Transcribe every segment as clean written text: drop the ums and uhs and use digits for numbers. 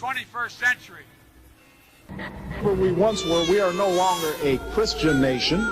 21st century. Where we once were, we are no longer a Christian nation.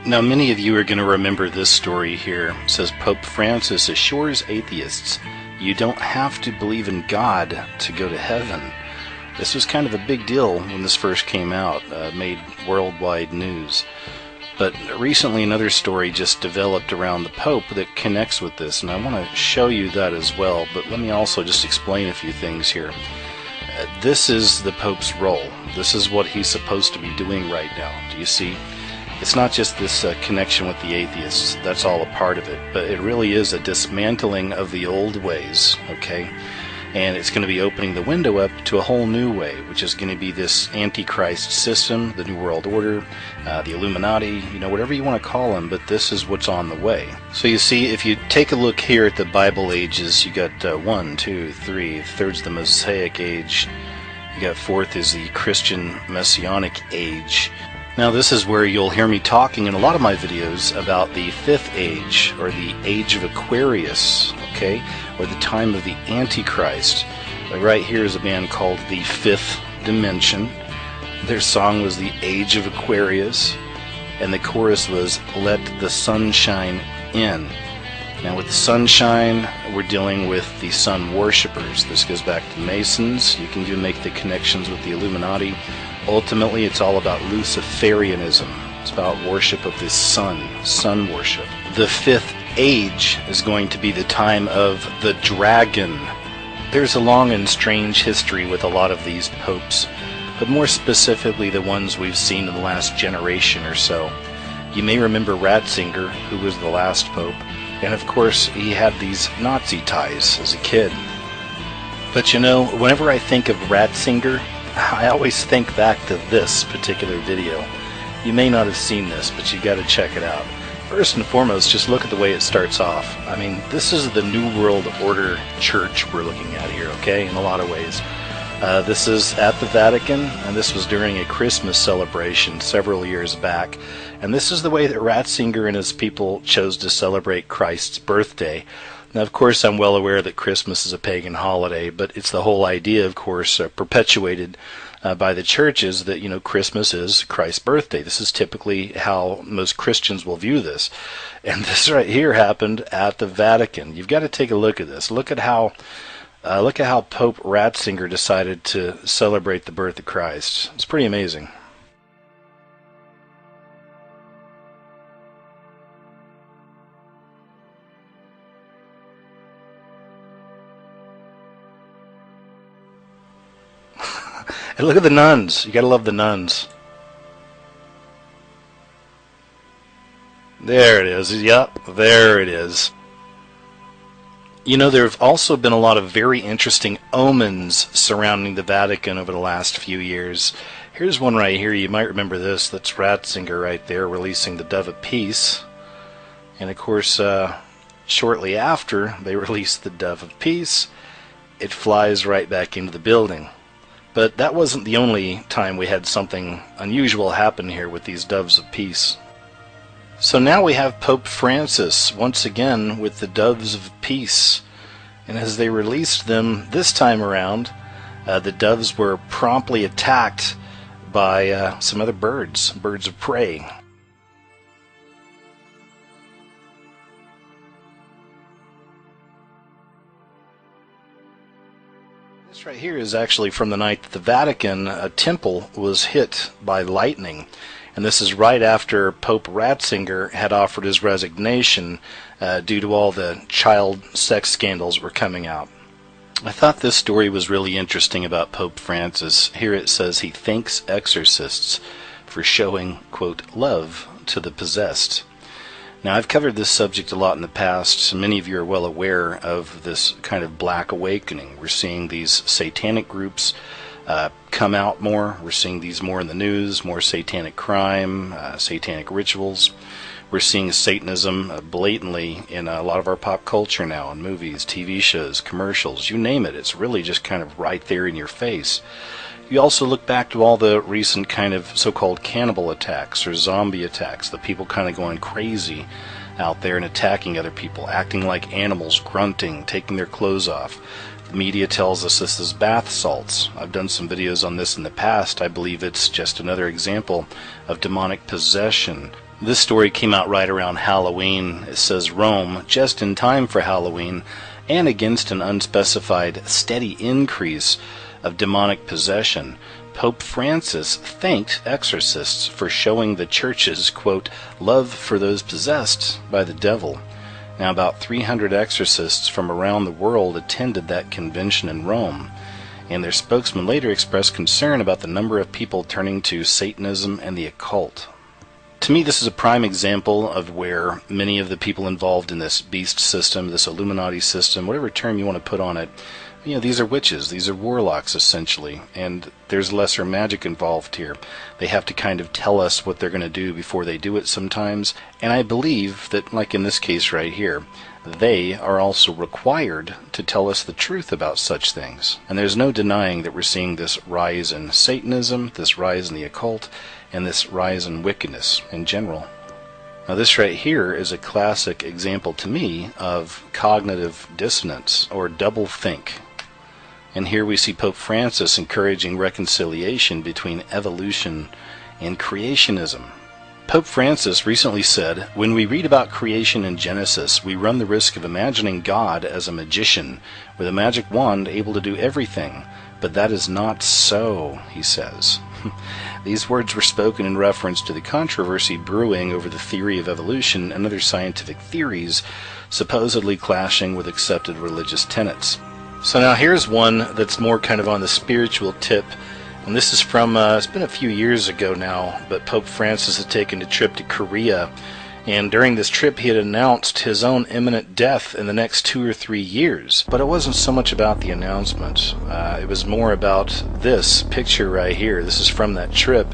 Now, many of you are going to remember this story here. It says, Pope Francis assures atheists, you don't have to believe in God to go to heaven. This was kind of a big deal when this first came out, made worldwide news. But recently another story just developed around the Pope that connects with this, and I want to show you that as well, but let me also just explain a few things here. This is the Pope's role. This is what he's supposed to be doing right now. Do you see? It's not just this connection with the atheists, that's all a part of it, but it really is a dismantling of the old ways, okay? And it's going to be opening the window up to a whole new way, which is going to be this antichrist system, the New World Order, the Illuminati, whatever you want to call them, but this is what's on the way. So you see, if you take a look here at the Bible ages, you got 1, 2, 3, third's the Mosaic age, you got fourth is the Christian Messianic age. Now this is where you'll hear me talking in a lot of my videos about the fifth age, or the age of Aquarius, okay, or the time of the Antichrist. Right here is a band called the Fifth Dimension. Their song was the Age of Aquarius, and the chorus was Let the Sunshine In. Now with the sunshine, we're dealing with the sun worshippers. This goes back to Masons. You can even make the connections with the Illuminati. Ultimately, it's all about Luciferianism. It's about worship of the sun worship. The fifth age is going to be the time of the dragon. There's a long and strange history with a lot of these popes, but more specifically the ones we've seen in the last generation or so. You may remember Ratzinger, who was the last pope, and of course he had these Nazi ties as a kid. But whenever I think of Ratzinger, I always think back to this particular video. You may not have seen this, but you got to check it out. First and foremost, just look at the way it starts off. I mean, this is the New World Order church we're looking at here, okay, in a lot of ways. This is at the Vatican, and this was during a Christmas celebration several years back. And this is the way that Ratzinger and his people chose to celebrate Christ's birthday. Now, of course, I'm well aware that Christmas is a pagan holiday, but it's the whole idea, of course, perpetuated by the churches that, Christmas is Christ's birthday. This is typically how most Christians will view this. And this right here happened at the Vatican. You've got to take a look at this. Look at how Pope Ratzinger decided to celebrate the birth of Christ. It's pretty amazing. And look at the nuns. You gotta love the nuns. There it is. Yep, there it is. There have also been a lot of very interesting omens surrounding the Vatican over the last few years. Here's one right here. You might remember this. That's Ratzinger right there releasing the Dove of Peace. And of course, shortly after they released the Dove of Peace, it flies right back into the building. But that wasn't the only time we had something unusual happen here with these doves of peace. So now we have Pope Francis once again with the doves of peace. And as they released them this time around, the doves were promptly attacked by some other birds of prey. This right here is actually from the night that the Vatican temple was hit by lightning. And this is right after Pope Ratzinger had offered his resignation due to all the child sex scandals that were coming out. I thought this story was really interesting about Pope Francis. Here it says he thanks exorcists for showing, quote, love to the possessed. Now, I've covered this subject a lot in the past. Many of you are well aware of this kind of black awakening. We're seeing these satanic groups come out more. We're seeing these more in the news, more satanic crime, satanic rituals. We're seeing Satanism blatantly in a lot of our pop culture now, in movies, TV shows, commercials, you name it. It's really just kind of right there in your face. You also look back to all the recent kind of so-called cannibal attacks or zombie attacks, the people kind of going crazy out there and attacking other people, acting like animals, grunting, taking their clothes off. The media tells us this is bath salts. I've done some videos on this in the past. I believe it's just another example of demonic possession. This story came out right around Halloween. It says Rome, just in time for Halloween, and against an unspecified steady increase of demonic possession, Pope Francis thanked exorcists for showing the church's, quote, love for those possessed by the devil. Now, about 300 exorcists from around the world attended that convention in Rome, and their spokesman later expressed concern about the number of people turning to Satanism and the occult. To me, this is a prime example of where many of the people involved in this beast system, this Illuminati system, whatever term you want to put on it, these are witches, these are warlocks essentially, and there's lesser magic involved here. They have to kind of tell us what they're going to do before they do it sometimes, and I believe that, like in this case right here, they are also required to tell us the truth about such things. And there's no denying that we're seeing this rise in Satanism, this rise in the occult, and this rise in wickedness in general. Now, this right here is a classic example to me of cognitive dissonance or doublethink. And here we see Pope Francis encouraging reconciliation between evolution and creationism. Pope Francis recently said, "When we read about creation in Genesis, we run the risk of imagining God as a magician with a magic wand able to do everything. But that is not so," he says. These words were spoken in reference to the controversy brewing over the theory of evolution and other scientific theories supposedly clashing with accepted religious tenets. So now here's one that's more kind of on the spiritual tip, and this is from, it's been a few years ago now, but Pope Francis had taken a trip to Korea, and during this trip he had announced his own imminent death in the next 2 or 3 years. But it wasn't so much about the announcement, it was more about this picture right here. This is from that trip.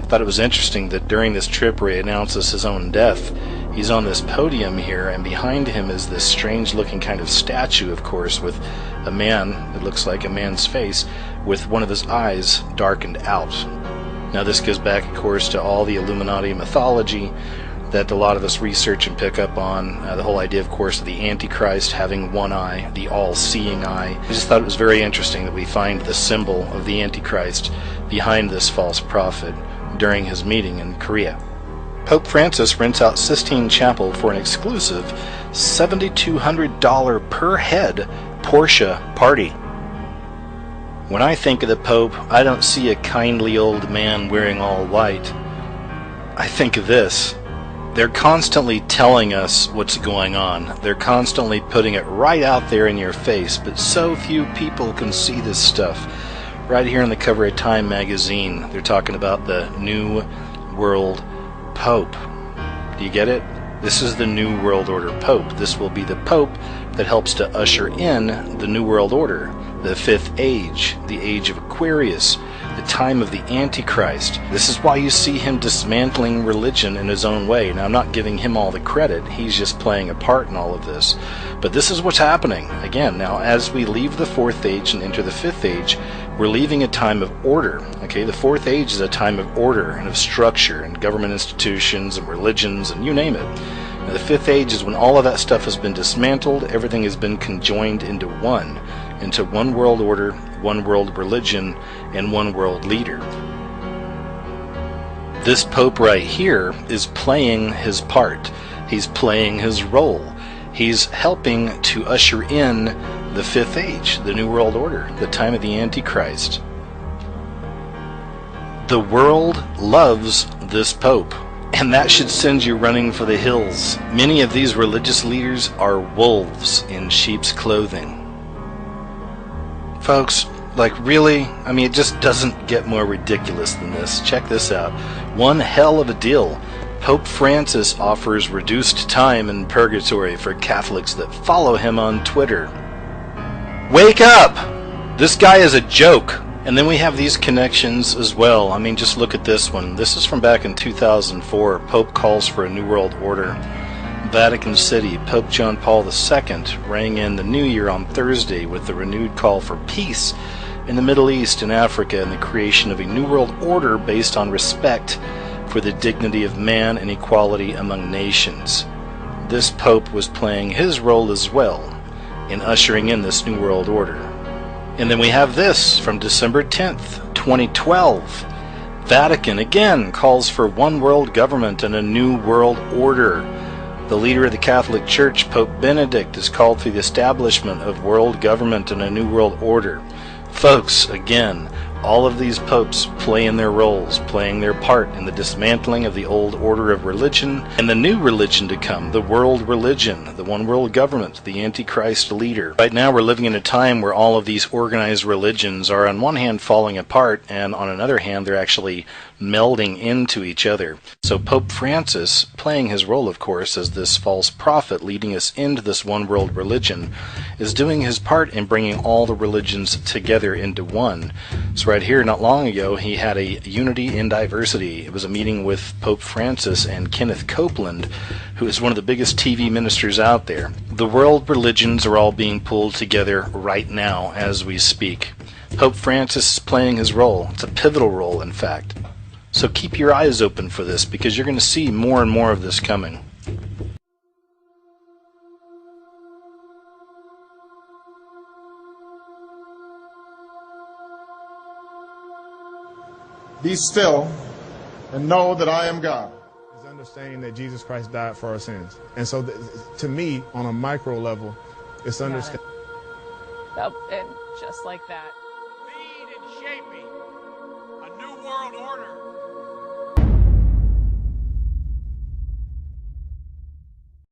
I thought it was interesting that during this trip where he announces his own death, he's on this podium here, and behind him is this strange looking kind of statue, of course, with a man, it looks like a man's face, with one of his eyes darkened out. Now this goes back, of course, to all the Illuminati mythology that a lot of us research and pick up on. The whole idea, of course, of the Antichrist having one eye, the all-seeing eye. I just thought it was very interesting that we find the symbol of the Antichrist behind this false prophet during his meeting in Korea. Pope Francis rents out Sistine Chapel for an exclusive $7,200 per head Porsche party. When I think of the Pope, I don't see a kindly old man wearing all white. I think of this. They're constantly telling us what's going on. They're constantly putting it right out there in your face, but so few people can see this stuff. Right here on the cover of Time magazine, they're talking about the New World Pope. Do you get it? This is the New World Order Pope. This will be the Pope that helps to usher in the New World Order, the Fifth Age, the Age of Aquarius, the time of the Antichrist. This is why you see him dismantling religion in his own way. Now, I'm not giving him all the credit. He's just playing a part in all of this. But this is what's happening. Again, now, as we leave the Fourth Age and enter the Fifth Age, we're leaving a time of order. Okay, the Fourth Age is a time of order and of structure and government institutions and religions and you name it. Now, the Fifth Age is when all of that stuff has been dismantled, everything has been conjoined into one world order, one world religion, and one world leader. This Pope right here is playing his part. He's playing his role. He's helping to usher in the Fifth Age, the New World Order, the time of the Antichrist. The world loves this Pope, and that should send you running for the hills. Many of these religious leaders are wolves in sheep's clothing. Folks, Like, really? I mean, it just doesn't get more ridiculous than this. Check this out. One hell of a deal. Pope Francis offers reduced time in purgatory for Catholics that follow him on Twitter. Wake up! This guy is a joke. And then we have these connections as well. I mean, just look at this one. This is from back in 2004. Pope calls for a New World Order. Vatican City, Pope John Paul II rang in the new year on Thursday with the renewed call for peace in the Middle East and Africa and the creation of a New World Order based on respect for the dignity of man and equality among nations. This Pope was playing his role as well in ushering in this New World Order. And then we have this from December 10th, 2012. Vatican again calls for one world government and a new world order. The leader of the Catholic Church, Pope Benedict, has called for the establishment of world government and a new world order. Folks, again, all of these popes playing their roles, playing their part in the dismantling of the old order of religion and the new religion to come, the world religion, the one world government, the antichrist leader. Right now we're living in a time where all of these organized religions are on one hand falling apart and on another hand they're actually melding into each other. So Pope Francis, playing his role of course as this false prophet leading us into this one world religion, is doing his part in bringing all the religions together into one. So right here, not long ago, he had a unity in diversity. It was a meeting with Pope Francis and Kenneth Copeland, who is one of the biggest TV ministers out there. The world religions are all being pulled together right now as we speak. Pope Francis is playing his role. It's a pivotal role, in fact. So keep your eyes open for this, because you're going to see more and more of this coming. Be still and know that I am God. Is understanding that Jesus Christ died for our sins. And so to me, on a micro level, it's understanding. And just like that. Lead in shaping a new world order